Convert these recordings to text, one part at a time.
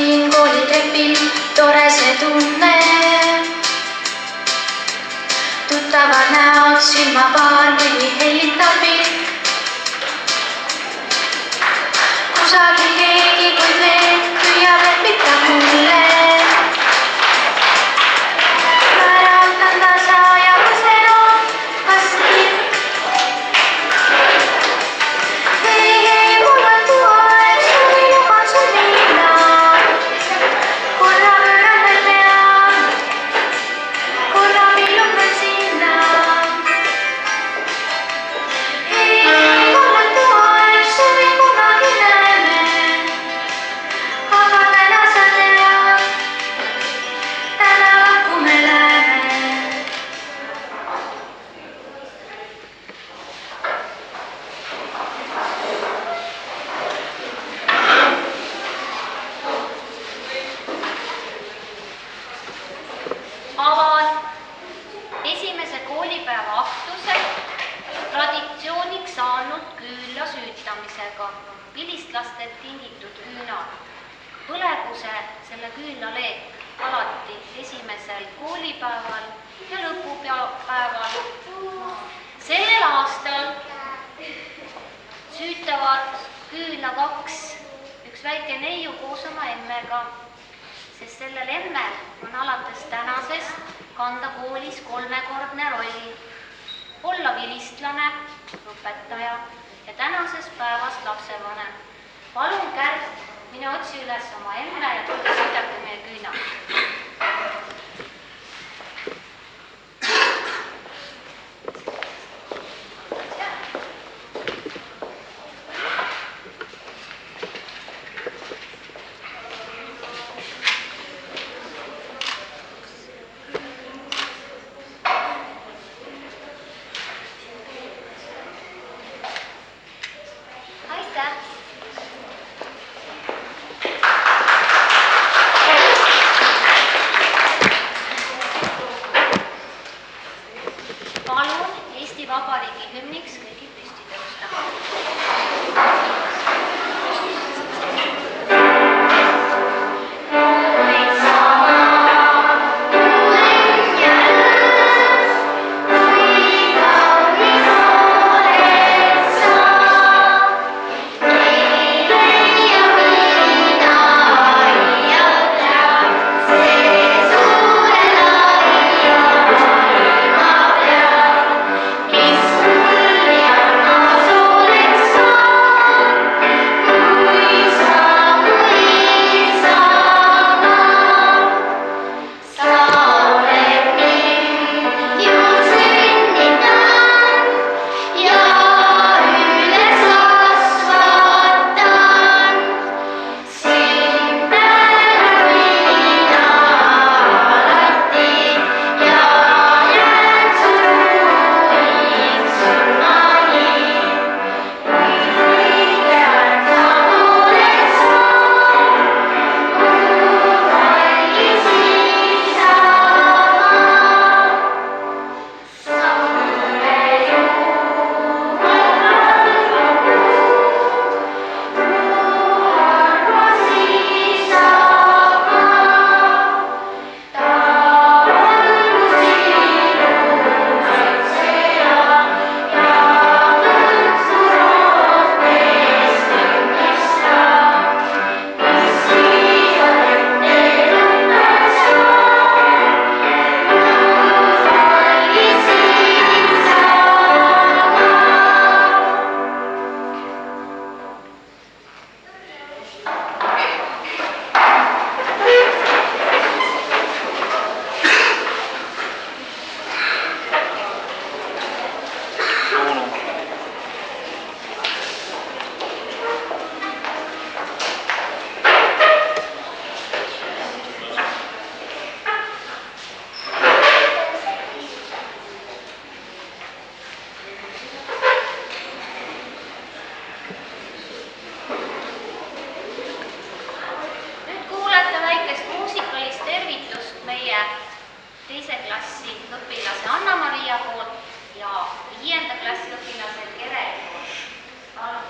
siin koolitrepil, tore see tunne. Tuttavad näod, silmapaar või hellitab pilk. Kusagil keegi, kuid veel püüab lepita mulle. Märatan tasa ja mõtlen on vast kirk. Hei, mul on tuaeg, suvi luban sul viina. Korra pööran veel pea, korra viilun veel sinna. Hei, mul on tuaeg, suvi kunagi näeme. Aga täna sa tead, täna õhku me läheme. Avan esimese koolipäeva aktuse traditsiooniks saanud küünla süütamisega. Vilistlastelt tingitud küünal. Põlegu selle küünla leek alati esimesel koolipäeval ja lõpupäeval. Sellel aastal süütavad küünla üks väike neiu koos oma emmega, sest sellel emmel on alates tänasest kanda koolis 3-kordne roll. Olla vilistlane, õpetaja ja tänasest päevast lapsevanem. Palun, Kärt, mine otsi üles oma emme ja tulge sõidake meie küünal. Palun Eesti Vabariigi hümniks kõigil püsti tõusta. teise klassi õpilase Anna-Maria poolt ja 5. klassi õpilase Kere poolt. Palun.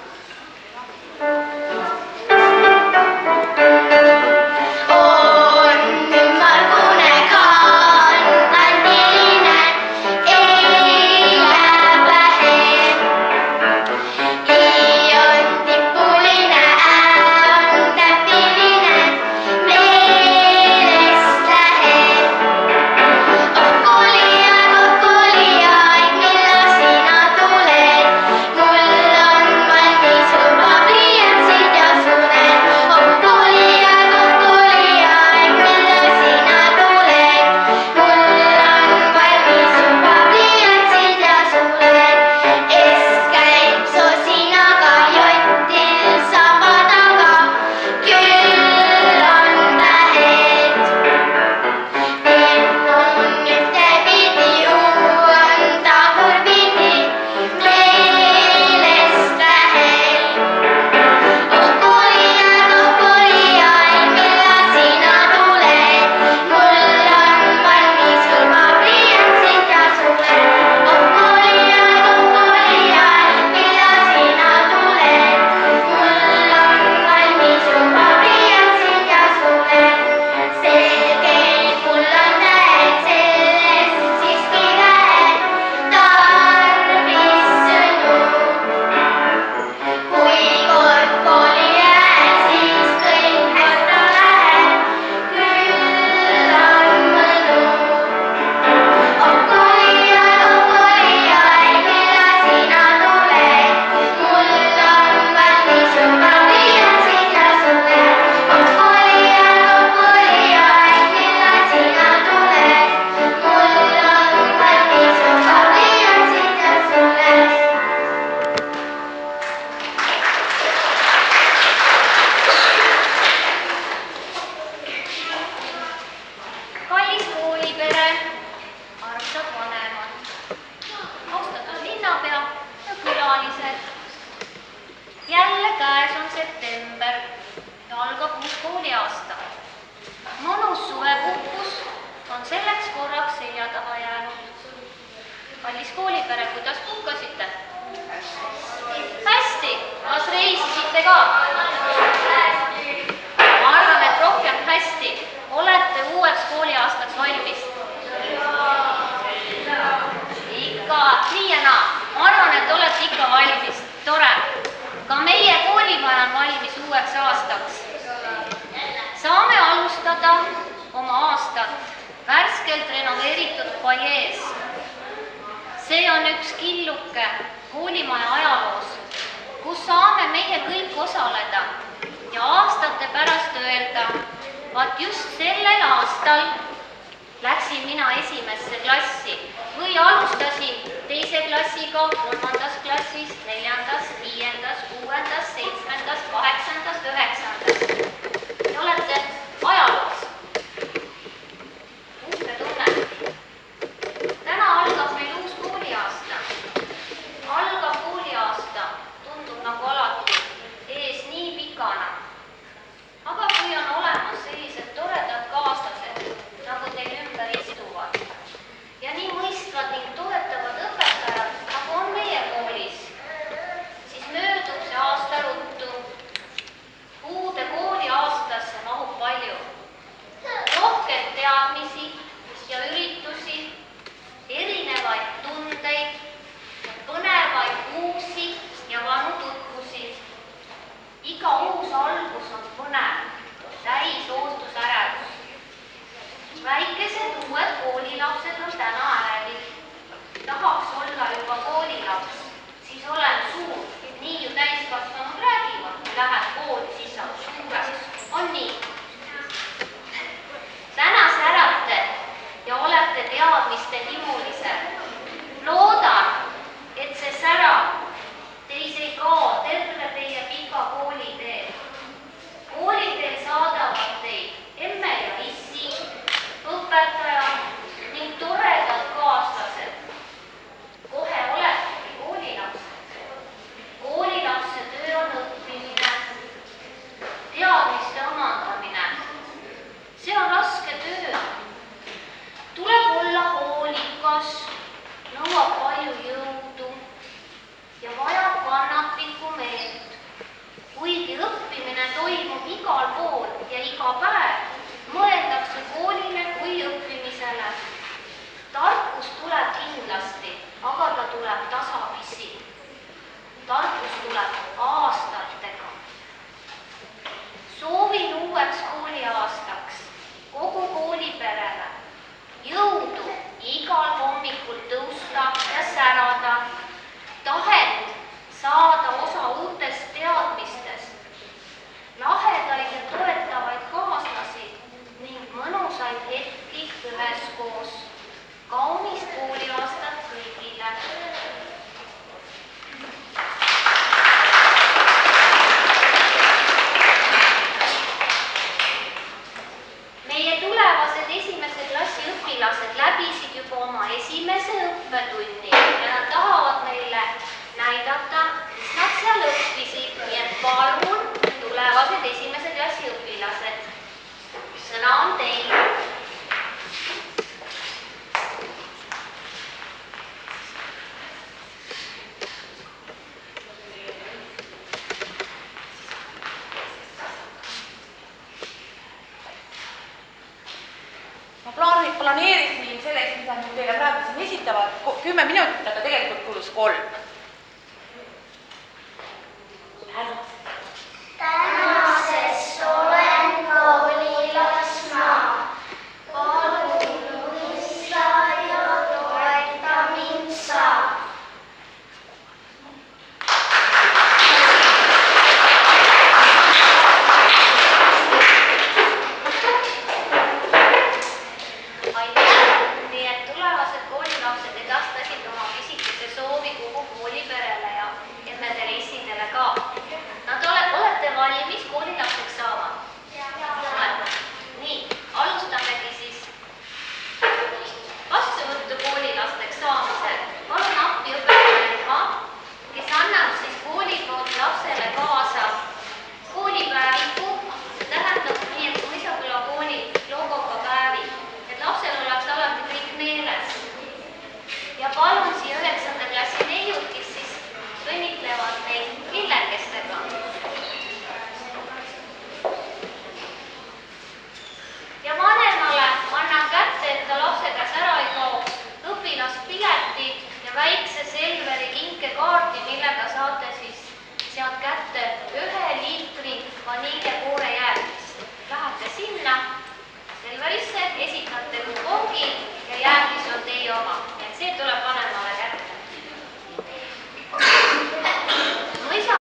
mõnus suvepuhkus on selleks korraks selja taha jäänud. Kallis koolipere, kuidas puhkasite? Hästi, kas reisisite ka? Ma arvan, et rohkem hästi. Olete uueks kooliaastaks valmis? Ikka, nii ja naa. Ma arvan, et olete ikka valmis. Tore. Ka meie koolimaja on valmis uueks aastaks. Saame alustada oma aastat värskelt renoveeritud foajees. See on üks killuke koolimaja ajaloos, kus saame meie kõik osaleda ja aastate pärast öelda, vaat just sellel aastal läksin mina esimesse klassi või alustasin teise klassiga 3. klassis, 4., 5., 6., 7., 8., 9. Te olete ajaloos. Uhke tunne. Täna algab meil uus kooliaasta. Algav kooliaasta tundub nagu alati ees nii pikana. Aga kui on olemas sellised toredad kaaslased, nagu teil ümber istuvad, ja nii mõistvad ning toetavad õpetajad, nagu on meie koolis, siis möödub see aasta ruttu. Uude kooliaastasse mahub palju. Rohkelt teadmisi ja üritusi, erinevaid tundeid, põnevaid uusi ja vanu tutvusi. Iga uus algus on põnev, täis ootusärevus. Väikesed uued koolilapsed on täna ärevil. Tahaks olla juba koolilaps, siis olen suur. Nii ju täiskasvanud räägivad, kui lähed kooli, siis saab suureks. On nii? Täna särate ja olete teadmiste himulised. Loodan, et see sära teis ei kao terve teie pika koolitee. Kooliteel saadavad teid emme ja issi, õpetaja ning toredad kaaslased. Kohe oletegi koolilapsed. Koolilapse töö on õppimine, teadmiste omandamine. See on raske töö. Tuleb olla hoolikas, nõuab palju jõudu ja vajab kannatlikku meelt. Kuigi õppimine toimub igal pool ja iga päev, mõeldakse koolile kui õppimisele. Tarkus tuleb kindlasti, aga ta tuleb tasapisi. Tarkus tuleb aastatega. Soovin uueks kooliaastaks kogu kooliperele jõudu igal hommikul tõusta ja särada, tahet saada osa uutest teadmistest, lahedaid ja toetavaid kaaslasi ning mõnusaid hetki üheskoos. Kaunist kooliaastat kõigile! Meie tulevased esimese klassi õpilased läbisid juba oma esimese õppetunni ja nad tahavad meile näidata, mis nad seal õppisid. Nii et palun, tulevased esimese klassi õpilased, sõna on teil. Planeerisin selleks, mida nüüd teile praegu siin esitavad, 10 minutit, aga tegelikult kulus 3.